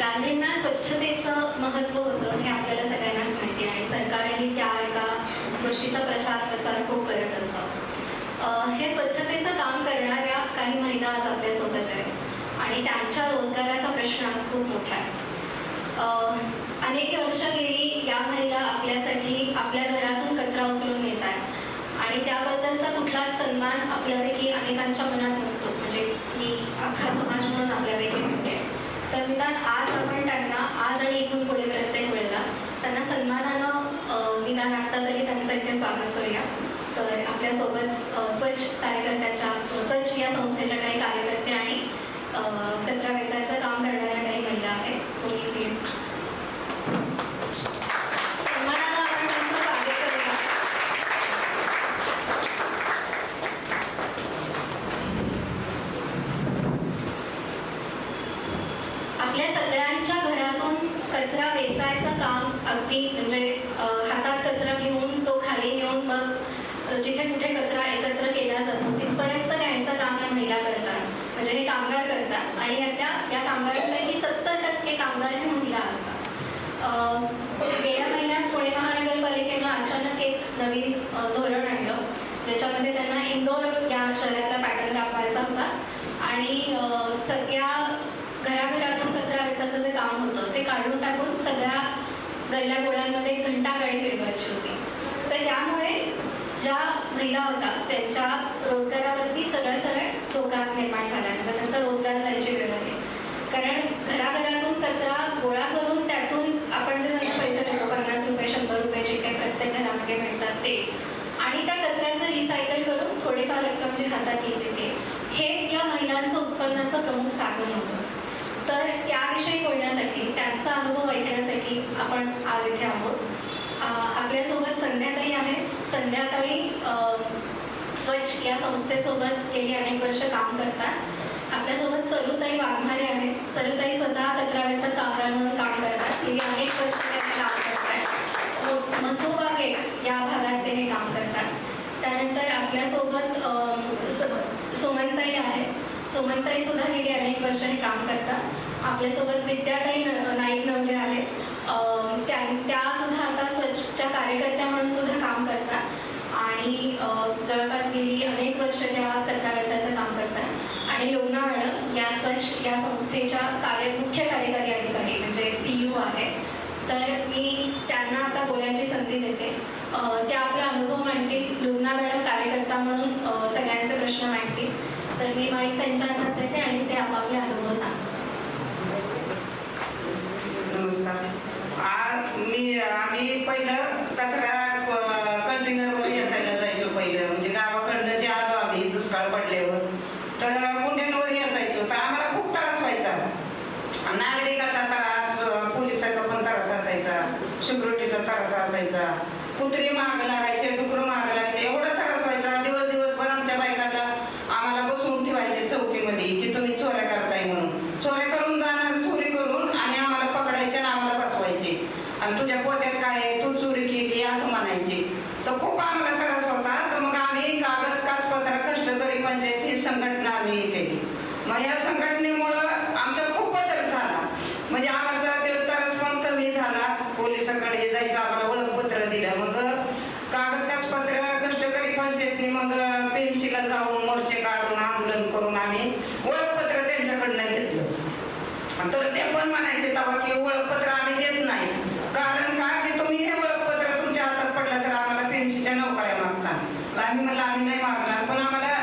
गांधींना स्वच्छतेचं महत्त्व होतं हे आपल्याला सगळ्यांनाच माहिती आहे आणि सरकारही त्या एका गोष्टीचा प्रसार प्रसार खूप करत असतं. हे स्वच्छतेचं काम करणाऱ्या काही महिला आज आपल्यासोबत आहेत आणि त्यांच्या रोजगाराचा प्रश्न आज खूप मोठा आहे. अनेक वर्ष गेली या महिला आपल्यासाठी आपल्या घरातून कचरा उचलून येत आहेत आणि त्याबद्दलचा कुठलाच सन्मान आपल्यापैकी अनेकांच्या मनात नसतो. म्हणजे मी अख्खा समाज म्हणून आपल्यापैकी म्हणते. तर निदान आज आपण त्यांना आज आणि इथून पुढे प्रत्येक वेळेला त्यांना सन्मानानं निदान आत्ता तरी त्यांचं इथे स्वागत करूया. तर आपल्यासोबत स्वच्छ कार्यकर्त्याच्या स्वच्छ या संस्थेच्या काही कार्यकर्ते आणि कचरा वेचायचं काम करणाऱ्या काही महिला आहेत. तुम्ही प्लीज सन्मानानं आपण त्यांचं स्वागत करूया. आपल्या सगळ्यांच्या घरातून कचरा वेचायचं काम अगदी म्हणजे हातात कचरा घेऊन तो खाली नेऊन मग जिथे कुठे कचरा एकत्र केला जातो तिथपर्यंत न्यायचं काम या महिला करतात. म्हणजे हे कामगार करतात आणि या कामगारांपैकी 70% कामगार हे महिला असतात. गेल्या महिन्यात पुणे महानगरपालिकेनं अचानक एक नवीन धोरण आणलं ज्याच्यामध्ये त्यांना इंदोर या शहरातला पॅटर्न राबवायचा होता आणि सगळ्या घराघरातून कचरा वेचायचं जे काम होतं ते काढून टाकून सगळ्या गल्ल्या गोळ्यांमध्ये घंटागाडी फिरवायची होती. तर त्यामुळे ज्या महिला होत्या त्यांच्या रोजगारावरती सरळ धोका निर्माण झाला. म्हणजे त्यांचा रोजगार जायची वेळ आली. कारण घराघरातून कचरा गोळा करून त्यातून आपण जे त्यांना पैसे देतो 50 रुपये 100 रुपये जे काही प्रत्येक घरामध्ये मिळतात ते आणि त्या कचऱ्याचं रिसायकल करून थोडेफार रक्कम जी हातात येते हेच या महिलांचं उत्पन्नाचं प्रमुख साधन होतं. तर त्याविषयी बोलण्यासाठी त्यांचा अनुभव ऐकण्यासाठी आपण आज इथे आहोत. आपल्यासोबत संध्याताई आहेत. संध्याताई स्वच्छ या संस्थेसोबत गेली अनेक वर्ष काम करतात. आपल्यासोबत सरुताई वाघमारे आहेत. सरुताई स्वतः कचराव्याचं कामगार म्हणून काम करतात. गेली अनेक वर्ष त्यांनी काम करतात. मसोबा गेट या भागात ते हे काम करतात. त्यानंतर आपल्यासोबत सुमनताई आहेत. सुमनताई सुद्धा गेली अनेक वर्ष हे काम करतात. आपल्यासोबत विद्याताई नाईक नवले आहेत. त्या सुद्धा आता स्वच्छच्या कार्यकर्त्या म्हणून सुद्धा काम करतात आणि जवळपास गेली अनेक वर्ष त्या कचरा वेचायचं काम करतात. आणि लोणा मॅडम या स्वच्छ या संस्थेच्या मुख्य कार्यकारी अधिकारी म्हणजे CEO आहेत. तर मी त्यांना आता बोलायची संधी देते. ते आपला अनुभव मांडतील. लोणा मॅडम कार्यकर्ता म्हणून सगळ्यांचे प्रश्न मांडतील. तर मी माईक त्यांच्या हातात देते आणि ते आपापले अनुभव सांगतात. नमस्कार. आम्ही पहिलं कचरा कंटेनरवर याचायला जायचो. पहिलं म्हणजे गावाकडनं जे आलो आम्ही दुष्काळ पडल्यावर तर कुंड्यांवर याचायचो. तर आम्हाला खूप त्रास व्हायचा. नागरिकाचा त्रास, पोलिसाचा पण त्रास असायचा, सिक्युरिटीचा त्रास असायचा, कुत्री महाग लागायचे, डुकरं महाग लागायचे, एवढा त्रास व्हायचा. दिवसभर आमच्या बायकांना आम्हाला बसवून ठेवायचे चौकीमध्ये की तुम्ही चोऱ्या करताय म्हणून. चोऱ्या करून जाणार, चोरी करून आणि आम्हाला पकडायचे आणि आम्हाला बसवायचे आणि तुझ्या पोत्यात काय आहे, तू चोरी केली असं म्हणायचे. तर खूप आम्हाला त्रास होता. तर मग आम्ही कागद काचपत्र कष्टकरी पंचायत ही संघटना आम्ही केली. मग या संघटनेमुळं आमचा खूप बदल झाला. म्हणजे आमचा त्रास पण कमी झाला. पोलिसाकडे जायचं आम्हाला ओळखपत्र दिलं. मग कागद काचपत्र कष्टकरी पंचायतनी मग पेन्सिला जाऊन मोर्चे काढून आंदोलन करून आम्ही ओळखपत्र त्यांच्याकडनं घेतलं. तर ते पण म्हणायचे तेव्हा की ओळखपत्र आम्ही देत नाही. कारण का की तुम्ही हे ओळखपत्र तुमच्या हातात पडलं तर आम्हाला पेन्सिलच्या नोकऱ्या मागतात. आम्ही म्हणलं आम्ही नाही मागणार पण आम्हाला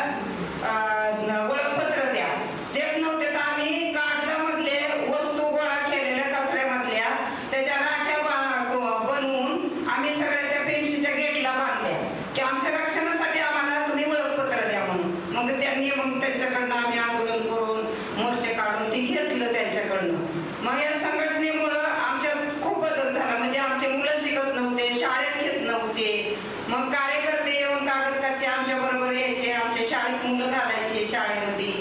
ओळखपत्र द्या. देत नव्हते तर आम्ही कागदामधले वस्तू गोळा केलेल्या कचऱ्यामधल्या त्याच्या राख्या बनवून आम्ही सगळ्या त्या पेन्सिलच्या गेटला बांधल्या की आमच्या रक्षणासाठी आम्हाला तुम्ही ओळखपत्र द्या म्हणून. मग त्यांनी मग त्यांच्याकडनं आम्ही आंदोलन करून मोर्चे काढून ती घेतलं त्यांच्याकडनं. मग या संघटनेमुळं आमच्यात खूप बदल झाला. म्हणजे आमचे मुलं शिकत नव्हते, शाळेत घेत नव्हते. मग कार्यकर्ते येऊन कागदकाचे आमच्या बरोबर यायचे, आमच्या शाळेत मुलं घालायचे शाळेमध्ये.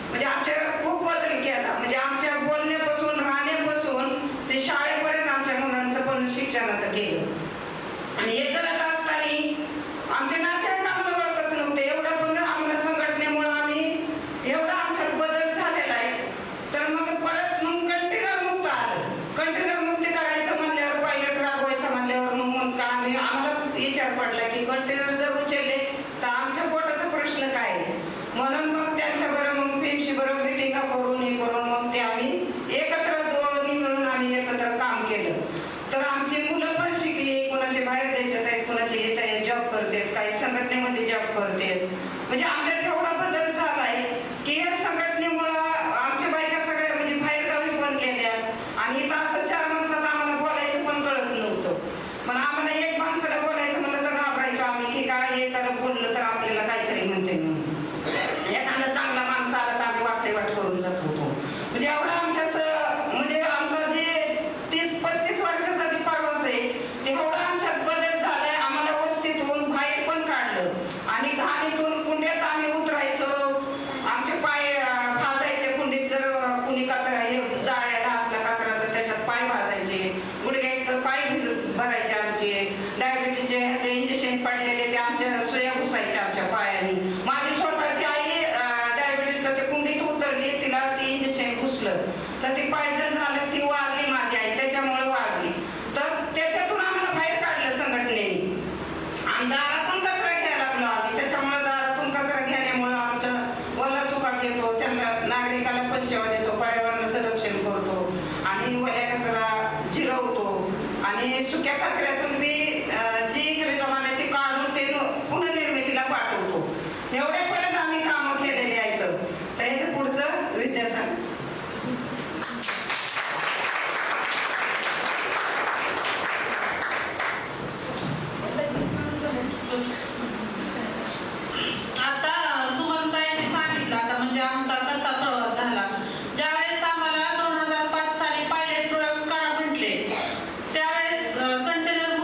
म्हणजे आमच्या खूप बदल केला. म्हणजे आमच्या बोलण्यापासून राहण्यापासून ते शाळेपर्यंत आमच्या मुलांचं पण शिक्षणाचं केलं. आणि हे करत असताना आमच्या नात्यात आम्हाला ओळखत नव्हते. एवढं पण आम्हाला संघटनेमुळे आम्ही एवढा आमच्यात बदल झालेला आहे. तर मग परत मग कंटेनर मुक्त तर ती पायजन झालं, ती वारली माझी आई, त्याच्यामुळे वारली. तर त्याच्यातून आम्हाला बाहेर काढलं संघटनेने आणि दारातून कचरा घ्यायला लागलो आम्ही. त्याच्यामुळे दारातून कचरा घेण्यामुळे आमच्या वला सुका घेतो, त्यांना नागरिकाला पंचेवा देतो, पर्यावरणाचं रक्षण करतो आणि वल्या कचरा जिरवतो आणि सुक्या कचऱ्यातून मी जी इकडे जमाने ती काढून ते पुनर्निर्मितीला पाठवतो. एवढ्यापर्यंत आम्ही कामं केलेली आहेत. तर याच्या पुढचं विद्यासागर. आता सुमनताईने सांगितलं आता म्हणजे आमचा कसा प्रवास झाला. ज्यावेळेस आम्हाला 2005 साली पायलट प्रयोग करा म्हटले त्यावेळेस कंटेनर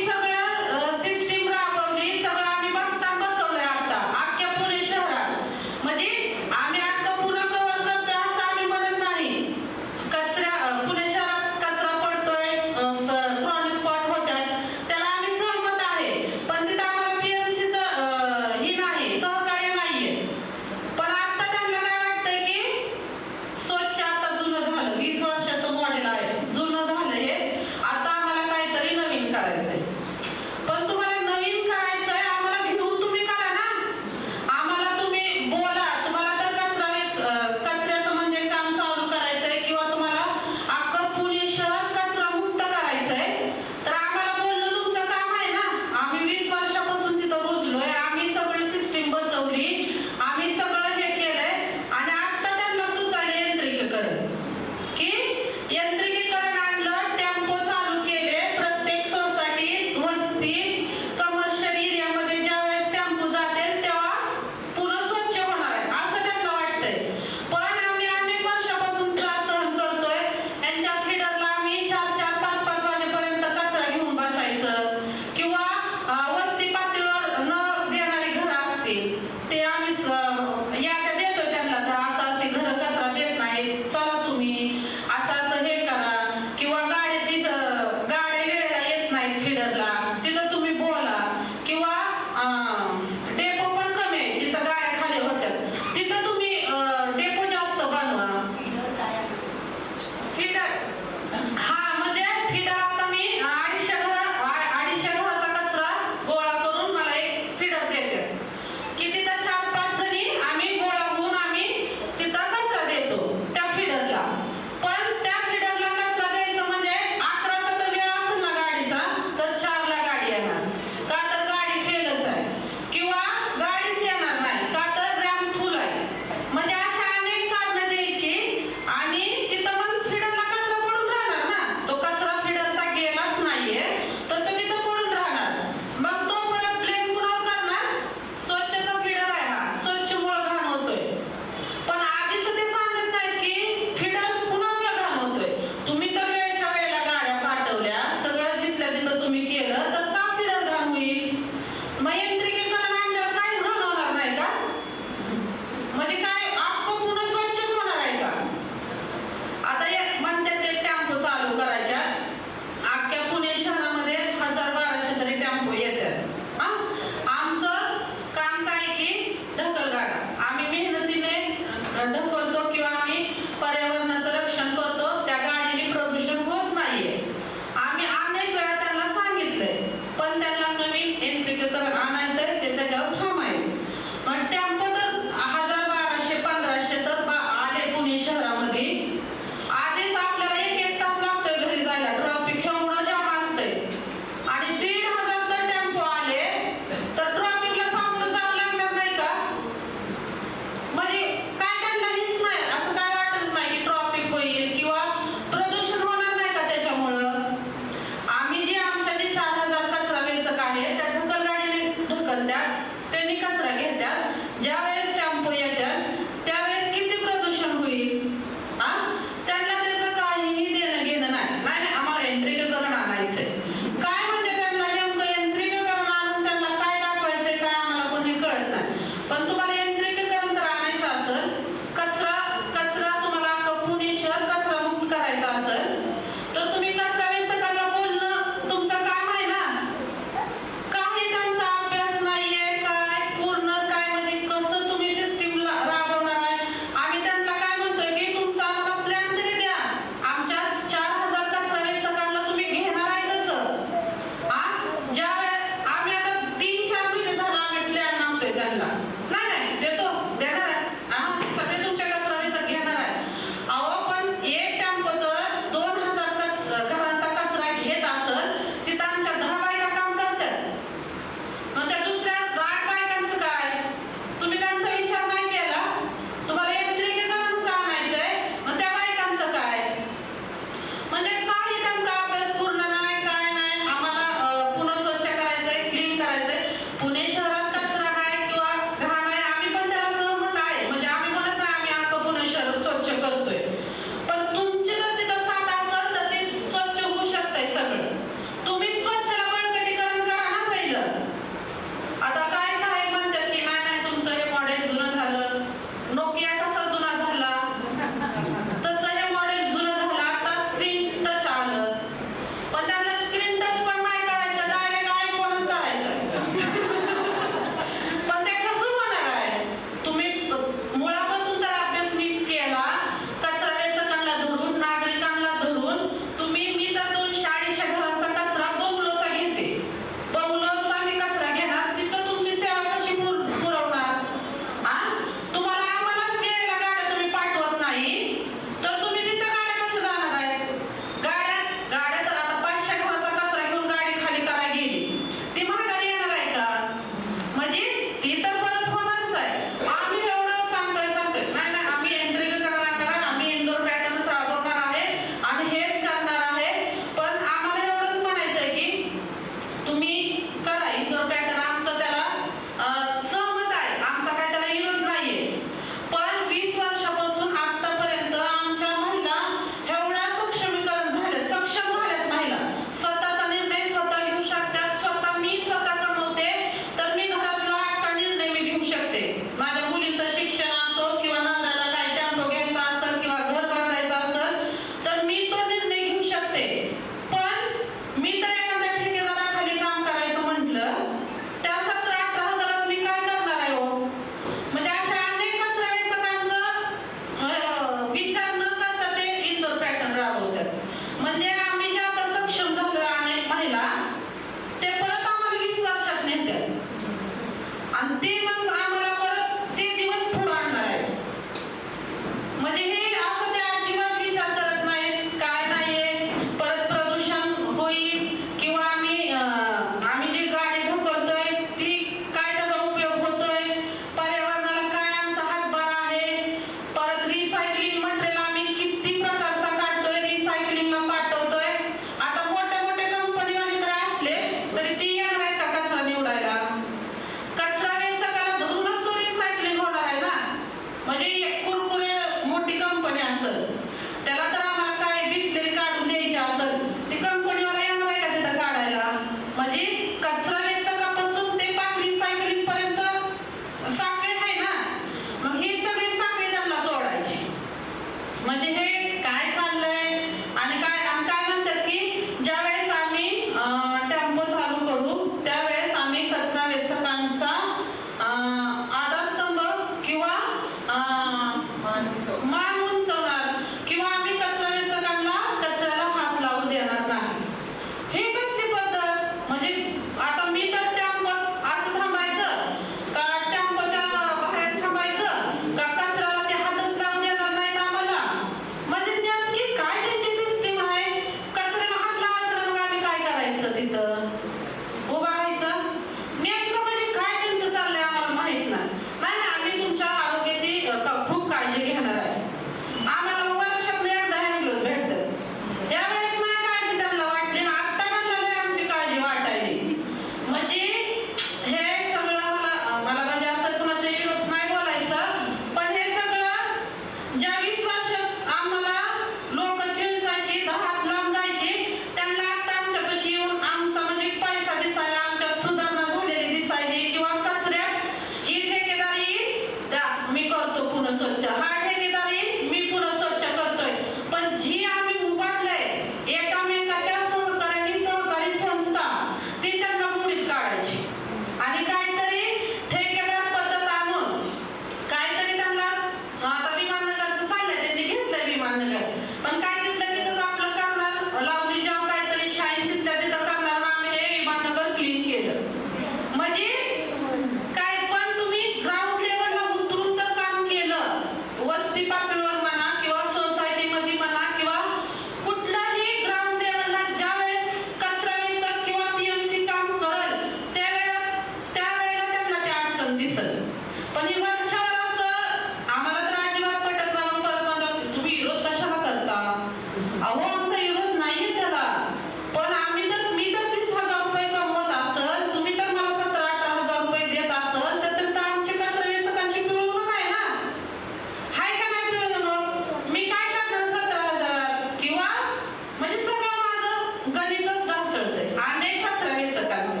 गणितच ढासळतंय अनेक कचरा वेचकांचं.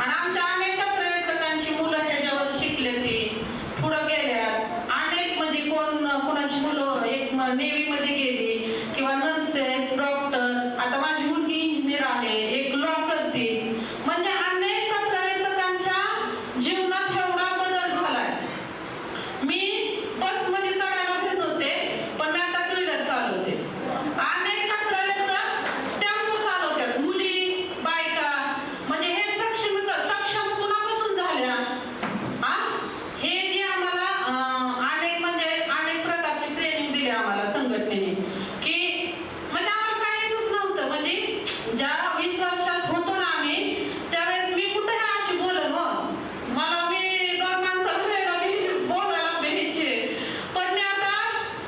आणि आमच्या अनेक कचरा वेचकांची मुलं ह्याच्यावर शिकले, ती पुढं गेल्यात. अनेक म्हणजे कोणाची मुलं एक नेव्ही मध्ये गेली किंवा नर्सेस, डॉक्टर. आता माझी मुलगी इंजिनियर आहे, एक लॉ करते. म्हणजे अनेक कचरा वेचकांच्या जीवनात एवढा बदल झालाय. मी बसमध्ये चढायला भेट होते, पण मी आता टू व्हीलर चालवते. अनेक कचरा वेचक टेम्पो चालवतात, मुली, बायका. म्हणजे हे सक्षम कुणापासून झाल्या? हे जे आम्हाला अनेक प्रकारची ट्रेनिंग दिली आम्हाला संघटनेने, की म्हणजे आम्हाला काही येतच नव्हतं. म्हणजे ज्या 20 वर्षात होतो ना आम्ही, त्यावेळेस मी कुठे अशी बोलत मला मी 2 माणसाला बोलायला भेटायचे. पण मी आता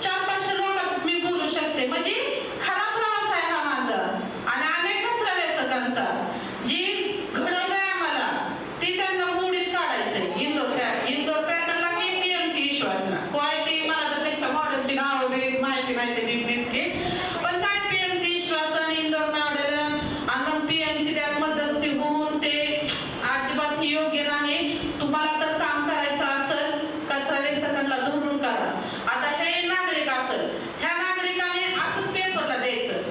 400-500 लोकांत मी बोलू शकते. म्हणजे खरा प्रवास आहे हा माझा. आणि अनेक कचरा वेचकांचा जी घडवलंय आम्हाला, ती त्यांना मोडीत काढायचंय. इंदोर पॅटर्नला की पीएमसी विश्वासला काय ती मला तर त्यांच्या मॉडेलची नाव माहिती नीटनेटके. पण काय पीएमसी विश्वासन, इंदोर मॉडेल आणि मग पीएमसी त्यात मध्यस्थी होऊन ते अजिबात योग्य नाही. तुम्हाला तर काम करायचं असेल कचरा वेचकांना धरून करा. आता हे नागरिक असेल, ह्या नागरिकाने असंच पेपरला द्यायचं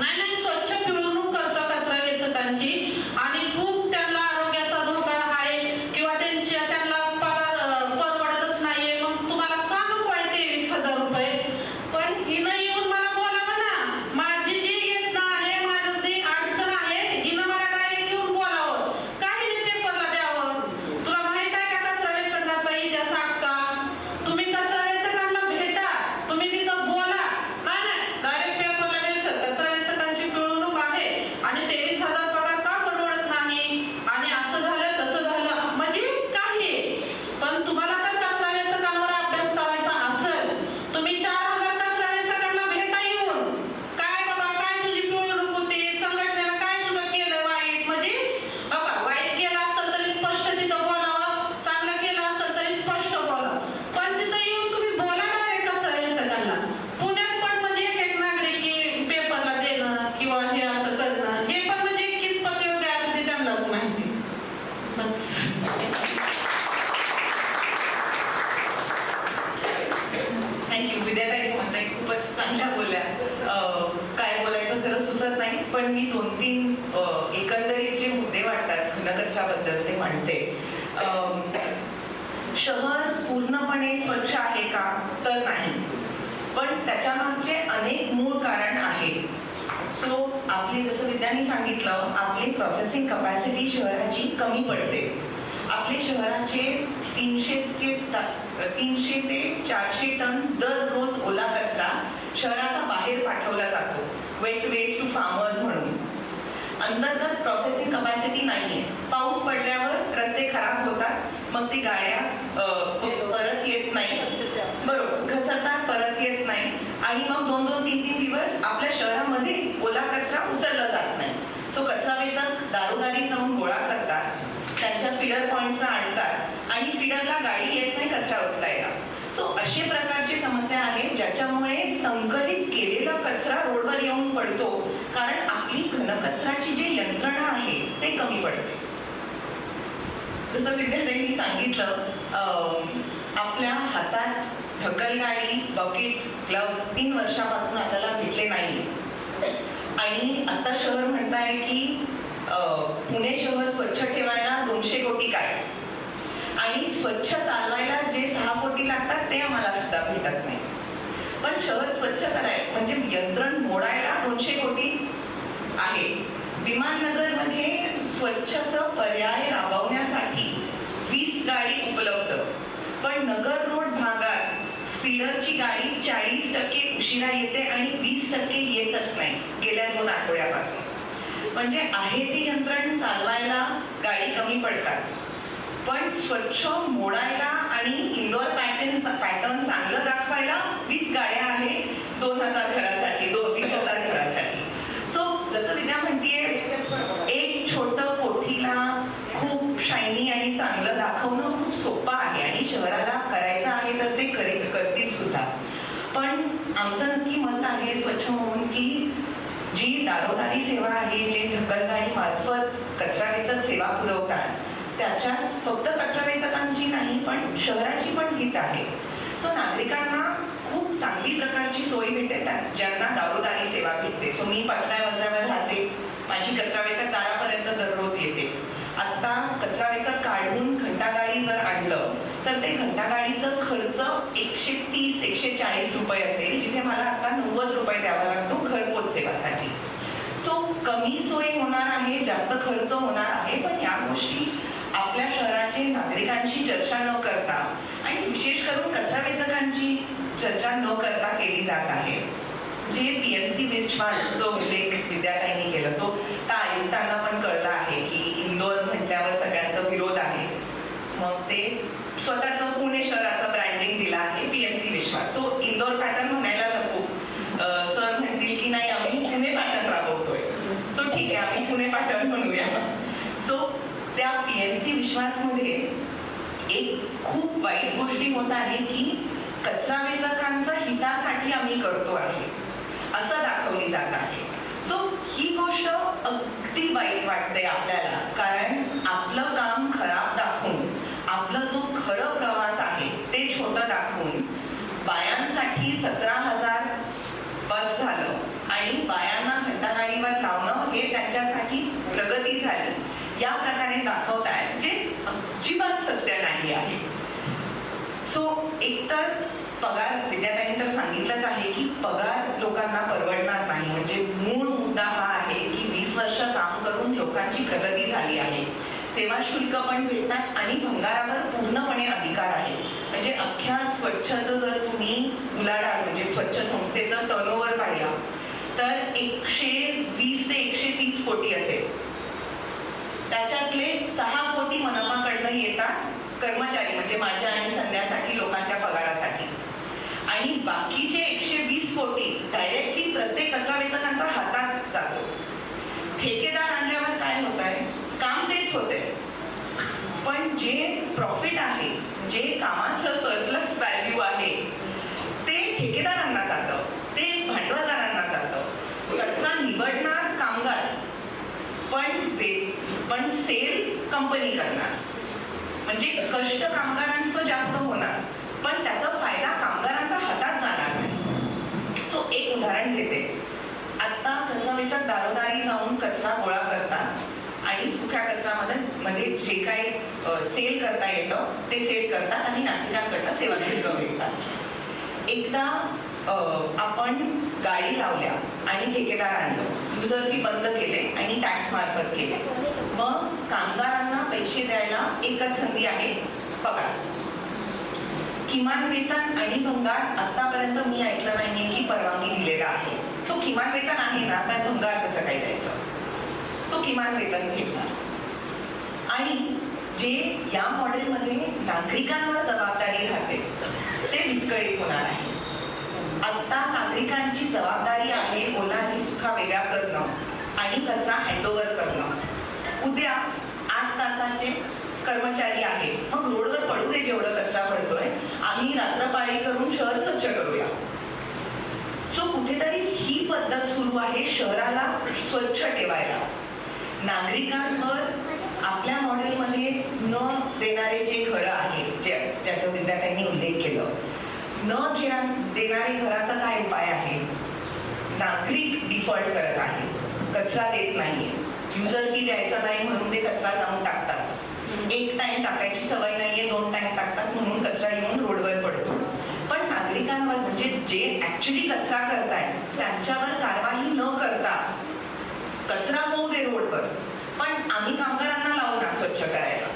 नाही, स्वच्छ पिळवणूक करतं कचरा वेचकांची. आणि खूप त्यांना आरोग्याचा धोका आहे किंवा त्यांना पगार परवडतच नाहीये. मग तुम्हाला का नको आहे 23,000 रुपये? पण हिनं येऊन मला बोलावं ना. माझी जी वेदना आहे, माझं जी अडचण आहे, हिनं मला डायरेक्ट येऊन बोलावं. काही पेपरला द्यावं. तुला माहित आहे का कचरा वेचकांचा इतिहास अक्का? तुम्ही कचरा वेचकांना भेटा, तुम्ही तिथं बोला. नाही डायरेक्ट पेपरला द्यायचं कचरा वेचकांची पिळवणूक आहे आणि 23,000 पगार का परवडत नाही आणि असं झालं तसं झालं. म्हणजे काही पण तुम्हाला तर कचरा वेचकांवर अभ्यास करायचा असेल, तुम्ही 4,000 कचरा वेचकांना भेटा येऊन. काय बाबा, काय तुझी पिळवणूक होती, संघटनेला काय तुझं केलं वाईट? म्हणजे बाबा वाईट केलं असेल तरी स्पष्ट तिथं बोलावं, चांगलं केलं असेल तरी स्पष्ट बोलावं. पण तिथं येऊन तुम्ही बोला डायरेक्ट कचरा वेचकांना. पुण्यात पण म्हणजे एक नागरिक पेपरला देणं किंवा हे असं करणं, हे पण म्हणजे कितपत योग्य आहे ते त्यांनाच माहिती. बस. थँक्यू. विद्याताई म्हणताय खूपच चांगल्या बोलल्या. काय बोलायचं खरं सुचत नाही, पण मी 2-3 एकंदरीत जे मुद्दे वाटतात घनकचऱ्याबद्दल ते मांडते. शहर पूर्णपणे स्वच्छ आहे का? तर नाही, पण त्याच्या मागचे अनेक मूळ कारण आहे. सो आपली जसं विद्यानी सांगितलं, आपली प्रोसेसिंग कपॅसिटी शहराची कमी पडते. आपले शहराचे 300 ते 400 टन दररोज ओला कचरा शहराचा बाहेर पाठवला जातो, वेट वेस्ट टू फार्मर्स म्हणून. अंतर्गत प्रोसेसिंग कपॅसिटी नाहीये. पाऊस पडल्यावर रस्ते खराब होतात, मग ती गाड्या परत येत नाही, बरोबर घसरतात, परत येत नाही. आणि मग 2-3 दिवस आपल्या शहरामध्ये ओला कचरा उचलला जात नाही. सो कचरा वेचक दारोदारी जाऊन गोळा करतात, त्यांच्या फीडर पॉइंट्सला आणतात आणि फीडरला गाडी येत नाही कचरा उचलायला. सो अशा प्रकारची समस्या आहे ज्याच्यामुळे संकलित केलेला कचरा रोडवर येऊन पडतो, कारण आपली घनकचऱ्याची जी यंत्रणा आहे ते कमी पडते. जसं विद्यार्थ्यांनी सांगितलं, आपल्या हातात ढकलगाडी, बकेट, ग्लव्स 3 वर्षापासून आपल्याला भेटले नाही. आणि आता शहर म्हणताय की पुणे शहर स्वच्छ ठेवायला 200 कोटी काय, आणि स्वच्छ चालवायला जे 6 कोटी लागतात ते आम्हाला सुद्धा भेटत नाही. पण शहर स्वच्छ करायला म्हणजे यंत्रण मोडायला 200 कोटी आहे. विमाननगरमध्ये स्वच्छचं पर्याय राबवण्यासाठी 20 गाडी उपलब्ध, पण नगर रोड भागात फीडरची गाडी 40% उशिरा येते आणि 20% येतच नाही गेल्या 2 आठवड्यापासून. म्हणजे आहे ती यंत्रण चालवायला गाडी कमी पडतात, पण स्वच्छ मोडायला आणि इंदोर पॅटर्न चांगलं दाखवायला 20 गाड्या आहे 2,000 घरासाठी, 20,000 घरासाठी. सो जसं विद्या म्हणतीये, एक छोटं कोठीला खूप शायनी आणि चांगलं दाखवणं खूप सोपं आहे आणि शहराला करायचं आहे तर ते करतील सुद्धा. पण आमचं नक्की मत आहे स्वच्छ म्हणून की जी दारोदारी सेवा आहे, जे ढकलगाडी मार्फत कचरा वेचक सेवा पुरवतात, त्याच्यात फक्त कचरा वेचकांची नाही पण शहराची पण हित आहे. सो नागरिकांना खूप चांगली प्रकारची सोय भेटते ज्यांना दारोदारी सेवा भेटते. सो मी पचऱ्यावर राहते, माझी कचरा वेचक दारापर्यंत दररोज येते. आता कचरा वेचक काढून घंटागाडी जर आणलं तर ते घंटागाडीचं खर्च 130-140 रुपये असेल, जिथे मला आता 90 रुपये द्यावा लागतो घरपोच सेवासाठी. सो कमी सोय होणार आहे, जास्त खर्च होणार आहे, पण या गोष्टी आपल्या शहराचे नागरिकांची चर्चा न करता आणि विशेष करून कचरा वेचकांची चर्चा न करता केली जात आहे. जे PMC विश्वासचा उल्लेख विद्यार्थ्यांनी केला. सो त्या आयुक्तांना पण कळलं आहे की इंदोर म्हटल्यावर सगळ्यांचा विरोध आहे, मग ते स्वतःचं पुणे शहराचं ब्रँडिंग दिलं आहे PMC विश्वास. सो इंदोर पॅटर्न म्हणायला नको, सर म्हणतील की नाही आम्ही पुणे पॅटर्न राबवतोय. सो ठीक आहे, आम्ही पुणे पॅटर्न म्हणूया. सो त्या PMC विश्वासमध्ये एक खूप वाईट गोष्टी होत आहे की कचरा वेचकांच्या हितासाठी आम्ही करतो आहे असं दाखवली जात आहे. सो ही गोष्ट अगदी वाईट वाटते आपल्याला, कारण आपलं काम खराब दाखवून, आपलं जो खरं प्रवास आहे ते छोटं दाखवून बायांसाठी 17,000 बस झालं आणि बायांना घंटागाडीवर लावणं हे त्यांच्यासाठी प्रगती झाली या प्रकारे दाखवतायत, जे अजिबात सत्य नाही आहे. सो एकतर पगार, विद्यार्थ्यांनी तर सांगितलंच आहे की पगार लोकांना परवडणार नाही. म्हणजे मूळ मुद्दा हा आहे की 20 वर्ष काम करून लोकांची प्रगती झाली आहे, सेवा शुल्क पण भेटतात आणि भंगारावर पूर्णपणे अधिकार आहे. म्हणजे अख्ख्या स्वच्छचं जर तुम्ही उलाढाल म्हणजे स्वच्छ संस्थेचं टर्नओव्हर पाहिला तर 120 ते 130 कोटी असेल. त्याच्यातले 6 कोटी मनपाकडनं येतात कर्मचारी म्हणजे माझ्या आणि संध्यासाठी लोकांच्या पगारासाठी, आणि बाकीचे 120 कोटी डायरेक्टली प्रत्येक कचरा वेचकांच्या हातात जातो. ठेकेदार आणल्यावर काय होत आहे, काम तेच होते, पण जे प्रॉफिट आहे, जे कामाचं सरप्लस व्हॅल्यू आहे ते ठेकेदारांना जातं, ते भांडवलदारांना जातं. कचरा निवडणार कामगार, पण सेल कंपनी करणार. म्हणजे कष्ट कामगारांचं जास्त होणार पण त्याचा फायदा कामगारांच्या हातात जाणार नाही. सो एक उदाहरण देते. आता कचरा वेचक दारोदारी जाऊन कचरा गोळा करतात आणि सुक्या कचऱ्यामध्ये जे काही सेल करता येतं ते सेल करतात आणि नागरिकांकडनं सेवा शुल्क मिळतात. एकदा आपण गाडी लावल्या आणि ठेकेदार आणलं, युजर फी बंद केले आणि टॅक्स मार्फत केले. मग कामगारांना पैसे द्यायला एकच संधी आहे, पगार. किमान वेतन आणि भंगार आतापर्यंत मी ऐकलं नाहीये की परवानगी दिलेला आहे. सो किमान वेतन आहे ना, तर भंगार कसं काय द्यायचं? सो किमान वेतन भेटणार. आणि जे या मॉडेलमध्ये नागरिकांवर जबाबदारी राहते ते विस्कळीत होणार आहे. आता नागरिकांची जबाबदारी आहे ओला आणि सुका वेगळा करणं आणि कचरा हँडओव्हर करणं. उद्या 8 तासाचे कर्मचारी आहे, मग रोडवर पडू दे जेवढं कचरा पडतोय, आम्ही रात्रपाळी करून शहर स्वच्छ करूया. सो कुठेतरी ही पद्धत सुरू आहे शहराला स्वच्छ ठेवायला. नागरिकांवर आपल्या मॉडेलमध्ये न देणारे जे घरं आहे, ज्याचा विद्यार्थ्यांनी उल्लेख केलं, न देणारे घराचा काय उपाय आहे? नागरिक डिफॉल्ट करत आहे, कचरा देत नाहीये, युजर फी द्यायचा नाही म्हणून ते कचरा जाऊन टाकतात. 1 टाइम टाकायची सवय नाहीये, 2 टाइम टाकतात म्हणून कचरा येऊन रोडवर पडतो. पण नागरिकांवर म्हणजे जे ऍक्च्युली कचरा करतायत त्यांच्यावर कारवाई न करता कचरा होऊ दे रोडवर, पण आम्ही कामगारांना लावू ना स्वच्छ करायला,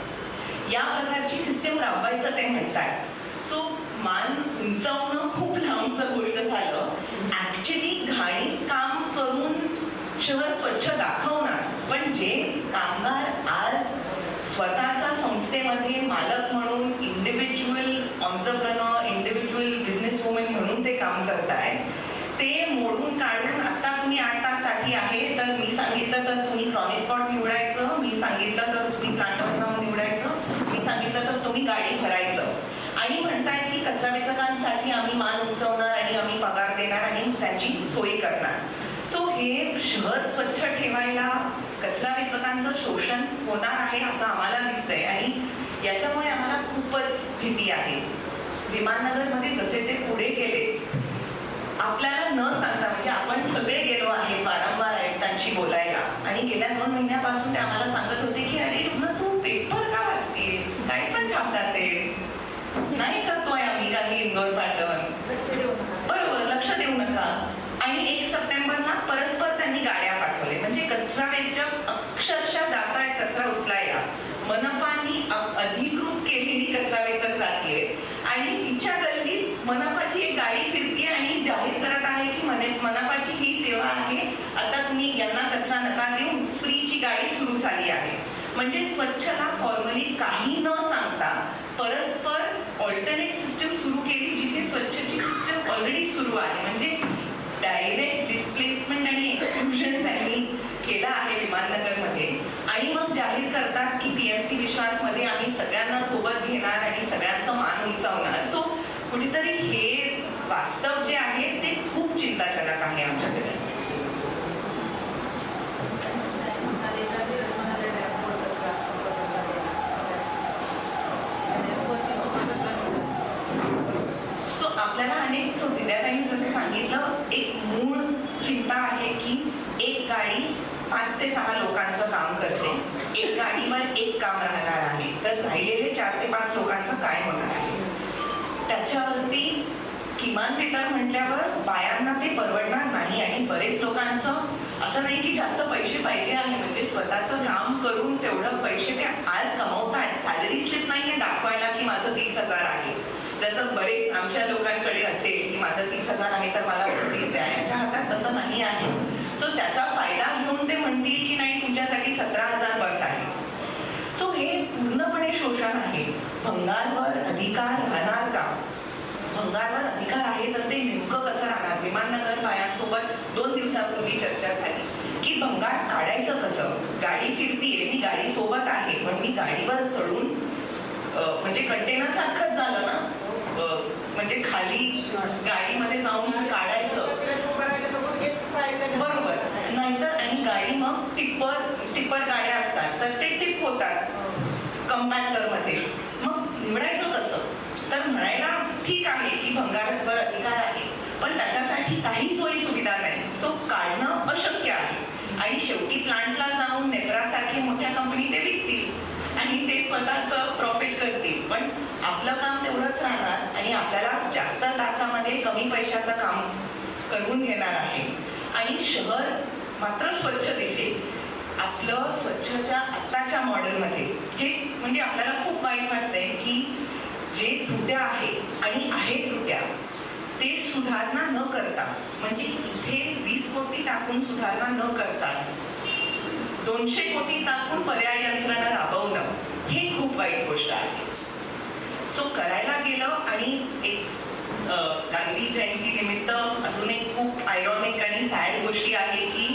या प्रकारची सिस्टम राबवायचं ते म्हणतायत. सो मान उंचावणं खूप लांबचं गोष्ट झालं. ऍक्च्युली घाणीत काम करून शहर स्वच्छ दाखवणार, पण जे कामगार आज स्वतःच्या संस्थेमध्ये मालक म्हणून, individual entrepreneur, individual business woman म्हणून ते काम करताय, ते मोडून काढून आता तुम्ही 8 ताससाठी आहे तर मी सांगितलं तर तुम्ही क्रॉनिक स्पॉट निवडायचं, मी सांगितलं तर तुम्ही प्लांटवर जाऊन निवडायचं, मी सांगितलं तर तुम्ही गाडी भरायचं, आणि म्हणताय की कचरा वेचकांसाठी आम्ही मान उंचवणार आणि आम्ही पगार देणार आणि त्यांची सोयी करणार. सो हे शहर स्वच्छ ठेवायला कचरा वेचकांचं शोषण होणार आहे असं आम्हाला दिसतंय आणि याच्यामुळे आम्हाला खूपच भीती आहे. विमाननगरमध्ये जसे ते पुढे गेले, आपल्याला न सांगता, म्हणजे आपण सगळे गेलो आहे वारंवार आयुक्तांशी बोलायला आणि गेल्या 2 महिन्यापासून ते आम्हाला सांगत होते की अरे तू पेपर का वाचते, काही पण छापतात ते, नाही करतोय आम्ही काही इंदोर पॅटर्न, बरोबर लक्ष देऊ नका. आणि 1 सप्टेंबरला परस्पर त्यांनी गाड्या पाठवले, म्हणजे कचरा वेचक अक्षरशः जात आहेत कचरा उचलायला. मनपानी अधिकृत केलेली कचरा वेचक जातीये आणि तिच्या गल्लीत मनपाची एक गाडी फिरतीये आणि जाहीर करत आहे की मनपाची ही सेवा आहे, आता तुम्ही यांना कचरा नका देऊन फ्रीची गाडी सुरू झाली आहे. म्हणजे स्वच्छला फॉर्मली काही न सांगता परस्पर ऑल्टरनेट सिस्टम सुरू केली जिथे स्वच्छची सिस्टम ऑलरेडी सुरू आहे. म्हणजे डायरेक्ट डिस्प्लेसमेंट आणि एक्सक्लुजन त्यांनी केलं आहे विमाननगरमध्ये. आणि मग जाहीर करतात की पीएमसी विश्वासमध्ये आम्ही सगळ्यांना सोबत घेणार आणि सगळ्यांचा मान उंचावणार. सो कुठेतरी हे वास्तव जे आहे ते खूप चिंताजनक आहे आमच्या सगळ्यांसाठी. सो आपल्याला अनेक विद्यार्थ्यांनी जसं सांगितलं, एक मूळ चिंता आहे की एक गाडी 5 ते 6 लोकांचं काम करते, एक गाडीवर एक काम राहणार आहे, तर राहिलेले 4 ते 5 लोकांचं काय होणार आहे. त्याच्यावरती किमान वेतन म्हटल्यावर बायांना ते परवडणार नाही. आणि बरेच लोकांचं असं नाही की जास्त पैसे पाहिजे आहे, म्हणजे स्वतःचं काम करून तेवढं पैसे ते आज कमवतात. सॅलरी स्लिप नाहीये दाखवायला की माझं 30,000 आहे, जसं बरेच आमच्या लोकांकडे असेल की माझं 30,000 आहे तर मला 30 द्या. यांच्या हातात तसं नाही आहे. सो त्याचा फायदा घेऊन ते म्हणतील की नाही तुमच्यासाठी 17,000 बस आहे. सो हे पूर्णपणे शोषण आहे. भंगारवर अधिकार राहणार का? भंगारवर अधिकार आहे तर ते नेमकं कसं राहणार? विमाननगर बायांसोबत 2 दिवसापूर्वी चर्चा झाली की भंगार काढायचं कसं. गाडी फिरतीये, मी गाडी सोबत आहे, पण मी गाडीवर चढून म्हणजे कंटेनर सारखंच झालं ना, म्हणजे खाली गाडीमध्ये जाऊन काढायचं, बरोबर. नाहीतर आणि गाडी मग टिप्पर गाड्या असतात तर ते टिप होतात कंपॅक्टर मध्ये, मग निवडायचं कसं? तर म्हणायला ठीक आहे की भंगारावर अधिकार आहे, पण त्याच्यासाठी काही सोयी सुविधा नाही. सो काढणं अशक्य आहे. आणि शेवटी प्लांटला जाऊन नेपरासारखे मोठ्या कंपनी ते विकतील आणि ते स्वतःचं प्रॉफिट करतील, पण आपलं काम तेवढंच राहणार आणि आपल्याला जास्त तासामध्ये कमी पैशाचं काम करून घेणार आहे. आणि शहर मात्र स्वच्छ दिसेल. आपलं स्वच्छच्या आत्ताच्या मॉडेलमध्ये जे म्हणजे आपल्याला खूप वाईट वाटतंय की जे त्रुट्या आहे आणि आहेत त्रुट्या ते सुधारणा न करता, म्हणजे इथे 20 कोटी टाकून सुधारणा न करता 200 कोटी टाकून पर्याय यंत्रणा राबवणं हे खूप वाईट गोष्ट आहे. सो करायला गेलं आणि एक गांधी जयंती निमित्त अजून एक खूप आयरॉनिक आणि सॅड गोष्टी आहे की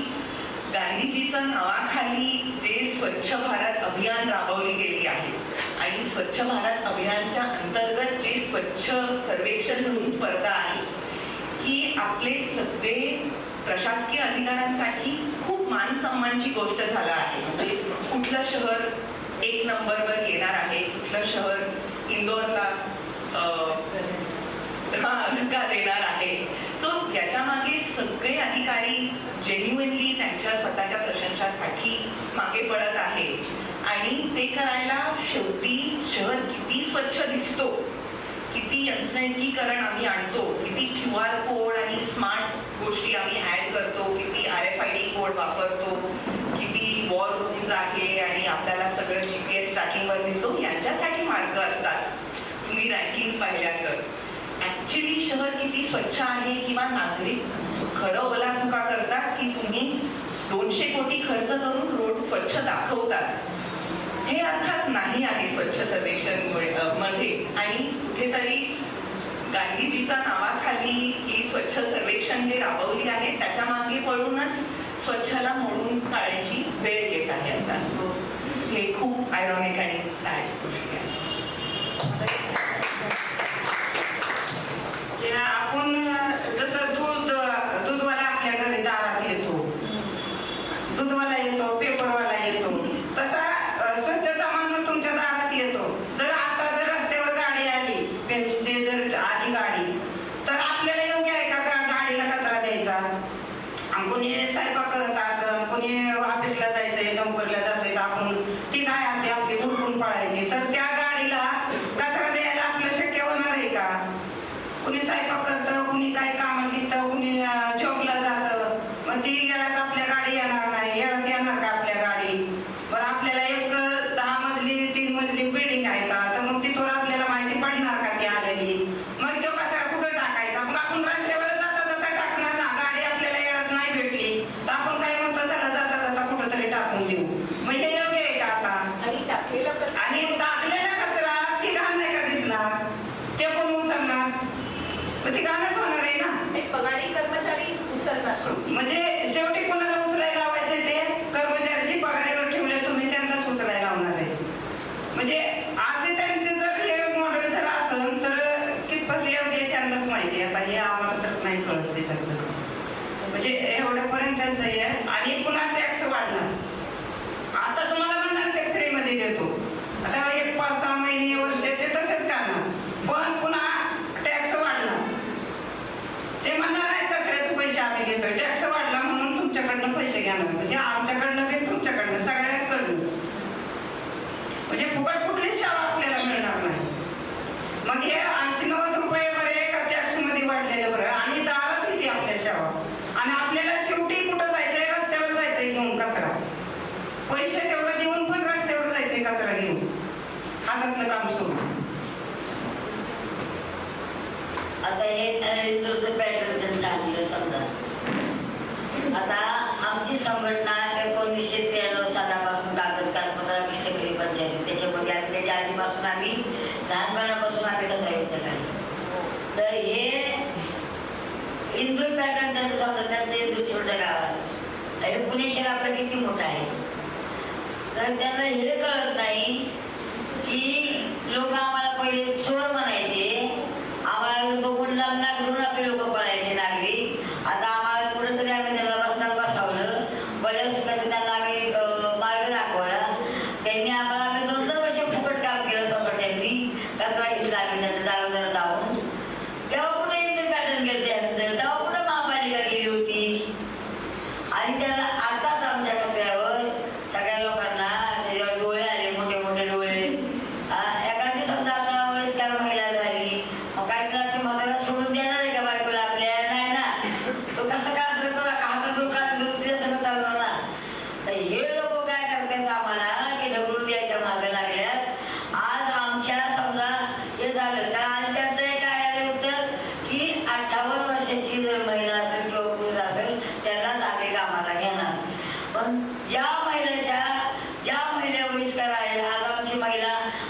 गांधीजीच्या नावाखाली जे स्वच्छ भारत अभियान राबवली गेली आहे आणि स्वच्छ भारत अभियानच्या अंतर्गत जे स्वच्छ सर्वेक्षण म्हणून स्पर्धा आहे ही आपले सगळे प्रशासकीय अधिकाऱ्यांसाठी खूप मान सन्मानची गोष्ट झाला आहे. म्हणजे कुठलं शहर 1 नंबरवर येणार आहे, कुठलं शहर इंदोरला धक्का देणार आहे. सो याच्या मागे सगळे अधिकारी जेन्युइनली त्यांच्या स्वतःच्या प्रशंसासाठी मागे पडत आहे आणि ते करायला शेवटी शहर किती स्वच्छ दिसतो, किती यंत्रणीकरण आम्ही आणतो, किती QR कोड आणि स्मार्ट गोष्टी आम्ही ऍड करतो, किती RFID कोड वापरतो, किती वॉर रूम्स आहे आणि आपल्याला सगळं GPS ट्रॅकिंगवर दिसतो, यांच्यासाठी मार्ग असतात. तुम्ही रँकिंग पाहिल्या तर ऍक्च्युली शहर किती स्वच्छ आहे किंवा नागरिक खरं ओला सुका करतात की तुम्ही 200 कोटी खर्च करून रोड स्वच्छ दाखवतात, हे अर्थात नाही आहे स्वच्छ सर्वेक्षण मध्ये. आणि कुठेतरी गांधीजीच्या नावाखाली ही स्वच्छ सर्वेक्षण जे राबवली आहे त्याच्या मागे पळूनच स्वच्छला मोडून काढायची वेळ येत आहे आता. सो हे खूप आयरॉनिक आणि सॅड गोष्टी आहे. आपण जसं दूधवाला आपल्या घरी दारात येतो दूधवाला येतो, पेपरवाला येतो, तसा स्वच्छता माणूस तुमच्या दारात येतो. जर आता जर रस्त्यावर गाडी आली, पेन्सची जर आली गाडी, तर आपल्याला योग्य आहे का गाडीला कचरा द्यायचा? आणि कोणी स्वयंपाक करत असं, कोणी ऑफिसला जायचंय, नोकरीला जातोय, तर आपण ती काय असते आपली उरकून पळायची, तर त्या गाडीला कचरा द्यायला आपलं शक्य होणार आहे का? कुणी स्वयंपाक करतं, कुणी काय कामाला निघतं, कुणी जॉबला जातं, मग ती गेल्यात आपल्या गाडी येणार नाही, येण्यात येणार का आपल्या गाडी? बरं आपल्याला एक 10 मजली 3 मजली बिल्डिंग आहे का, तर मग तिथून आपल्याला माहिती पडणार का ती आलेली? मग तो कचरा कुठं टाकायचा? मग आपण रस्त्यावर जाता जाता टाकणार ना. गाडी आपल्याला येण्यात नाही भेटली तर आपण काय म्हणतो, चला जाता जाता कुठं तरी टाकून देऊ. मग हे योग्य आहे का आता? आणि टाकलेला कचरा ती घाण नाही का दिसणार? ते कोण उचलणार? मग ती घाणच होणार आहे ना. पगारी कर्मचारी उचलणार. म्हणजे शेवटी कोणाला उचलायला लावायचे? ते कर्मचारी पगारीवर ठेवले तुम्ही त्यांनाच उचलायला लावणार आहे. म्हणजे असे त्यांचे जर हे मॉडेल जर असेल तर कितपत योग्य आहे त्यांनाच माहिती आहे. आता हे आम्हाला तर नाही कळत ते त्यातलं. म्हणजे एवढ्यापर्यंत त्यांचं हे. आणि पुन्हा टॅक्स वाढणार. आता तुम्हाला म्हणणार ते फ्रीमध्ये देतो, आता एक 5-6 महिने वर्ष ते तसेच करणार, पण पुन्हा टॅक्स वाढणार. ते म्हणणार आहे कचऱ्याचे पैसे आम्ही घेतोय, टॅक्स वाढला म्हणून तुमच्याकडनं पैसे घेणार. म्हणजे आमच्याकडनं बी तुमच्याकडनं सगळ्यांकडनं. म्हणजे फुकट कुठलीच सेवा आपल्याला मिळणार नाही. मग हे 80-90 रुपये बरे का टॅक्स मध्ये वाढलेलं बरं? आणि दारात येते आपल्या सेवा. आणि आपल्याला शेवटी कुठं जायचंय? रस्त्यावर जायचंय घेऊन कचरा. पैसे तेवढं देऊन पण रस्त्यावर जायचंय कचरा घेऊन. हातातलं काम सुरू. आता हे तुझं पॅटर्न त्यांनी सांगितलं. समजा आता आमची संघटना 1993 सालापासून कागद कागदपत्राची तक्रारी पंचायत, त्याच्यामध्ये त्याच्या आधीपासून आम्ही लहानपणापासून आम्ही कचरा काही. तर हे इंदूर पॅटर्न त्यांचं समजा, त्यांचं इंदूर छोट्या गावात, हे पुणे शहर आपलं किती मोठं आहे. तर त्यांना हे कळत नाही की लोक आम्हाला पहिले चोर म्हणायचे, आम्हाला बघून लांब धरून आपले लोक पळायचे नागरिक. आता आम्हाला कुठेतरी आम्ही त्याला बसताना बसावलं, बऱ्याच सुखाचं त्यांना आम्ही मार्ग दाखवला. त्यांनी आम्हाला आम्ही 2-2 वर्ष फुकट काम केलं स्वतःनी. कचरा घेतला आम्ही त्यांचं दारोदार जाऊन. तेव्हा कुठे इंदूर पॅटर्न गेलं त्यांचं, तेव्हा कुठं महापालिका गेली होती. आणि त्याला आताच आमच्या कचऱ्यावर सगळ्या लोकांना त्याच्यावर डोळे आले, मोठे मोठे डोळे. एखादी समजा आता वयस्कर महिला झाली, मग काय तुला ती म्हातारा सोडून देणार आहे का बायकोला आपल्या? नाही ना. तो कसं काय असं तुला हातातून का तिच्या सगळं चालणार ना. तर हे लोक काय करतात आम्हाला की ढकलून द्यायच्या मागे लागल्यात. आज आमच्या समजा हे झालं का, आणि त्यांचं हे काय आलं होतं की 58 वर्षाची जर महिला असेल किंवा पुरुष असेल त्यांनाच आम्ही कामाला घेणार. पण ज्या महिला वयस्कर आहे, आज आमची महिला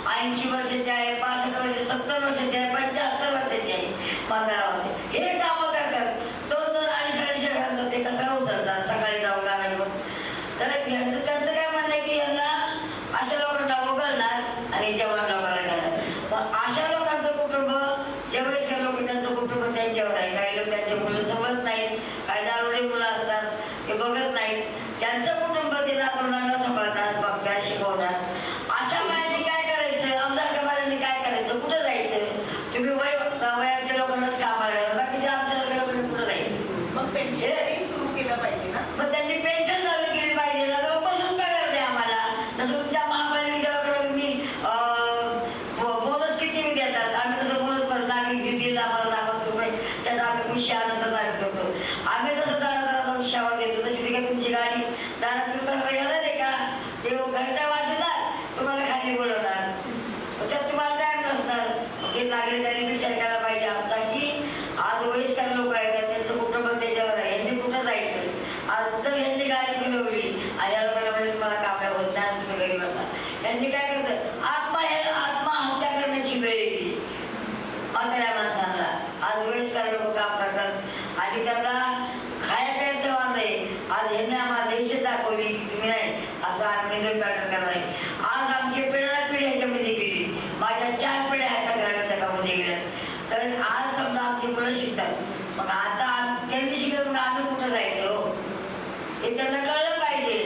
80 वर्षाची आहे, 65 वर्षाची, 70 वर्षाची आहे, 75 वर्षाची आहे म्हातारामध्ये. हे कामं करतात. 2-2 अडीच घालतात, ते कचरा उचलतात सकाळी जाऊन गाणं घेऊन. तर त्यांचं काय म्हणणं आहे की यांना अशा लोकांना वगळणार आणि जवान लोकांना घेणार. मग अशा लोकांचं कुटुंब, जे वयस्कर लोक त्यांचं कुटुंब त्यांच्यावर आहे. काही लोक त्यांचे मुलं समजत नाहीत, काही दारुडे मुलं असतात ते बघत नाहीत. त्यांचं कुटुंब ते नातरुंडांना सांभाळतात, बघतात, शिकवतात. अशा बायांनी काय करायचं? आमदार बायांनी काय करायचं? कुठं जायचं? तुम्ही वयाच्या लोकांनाच कामाला, बाकीच्या आमच्या कुठं जायचं? मग पेन्शन सुरू केलं पाहिजे ना. मग त्यांनी पेन्शन चालू केली पाहिजे. बसून पगार द्या आम्हाला. तसं तुमच्या महापालिकेच्या लोकांना तुम्ही बोनस किती देतात? आम्ही तसं बोनस नागरिक जे दिलं आम्हाला 10 रुपये, त्याचा आम्ही खुशी आनंद करतो. आम्ही जसं दारादारात सेवा देतो तशी ती काय तुमची गाडी दारात कचरा घेणार आहे का? ते घंटा वाजवणार, तुम्हाला खाली बोलवणार, त्यात तुम्हाला टाइम नसणार. ते नागरिकांनी विचार केला पाहिजे आमचा की आज वयस्कर लोक आहेत, त्यांचं कुटुंब त्याच्यावर आहे, यांनी कुठं जायचं? आज जर यांनी गाडी फिरवली आणि या लोकांना म्हणजे तुम्हाला कामं होत नाही, तुम्ही घरी बसणार, यांनी काय करायचं? आत्महत्या करण्याची वेळ येते म्हाताऱ्या माणसांना. आज वयस्कर लोक काम करतात आणि त्यांना खाया प्यायचं वांद आहे. आज यांनी आम्हाला देशात दाखवली की तुम्ही नाही असं आम्ही पॅटर्न करणार आहे. आज आमची पिढी ह्याच्यामध्ये गेली. माझ्या 4 पिढ्या कचऱ्याच्या जगामध्ये गेल्या. तर आज समजा आमची मुलं शिकतात, मग आता त्यांनी शिकत मग आम्ही कुठं जायचं? हे त्यांना कळलं पाहिजे.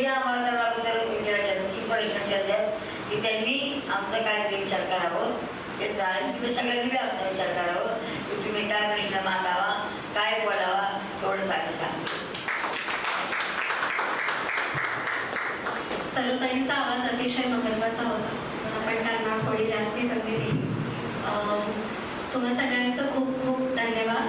आम्हाला त्याला विचारायचं की प्रश्न विचारायचे की त्यांनी आमचा काहीतरी विचार करावं ते आणि तुम्ही सगळ्यांनी बी आमचा विचार करावं की तुम्ही काय प्रश्न मांडावा काय बोलावा तेवढंच आम्ही सांगतो. सरुताईंचा आवाज अतिशय महत्त्वाचा होता. आपण त्यांना थोडी जास्ती संधी दिली. तुम्हा सगळ्यांना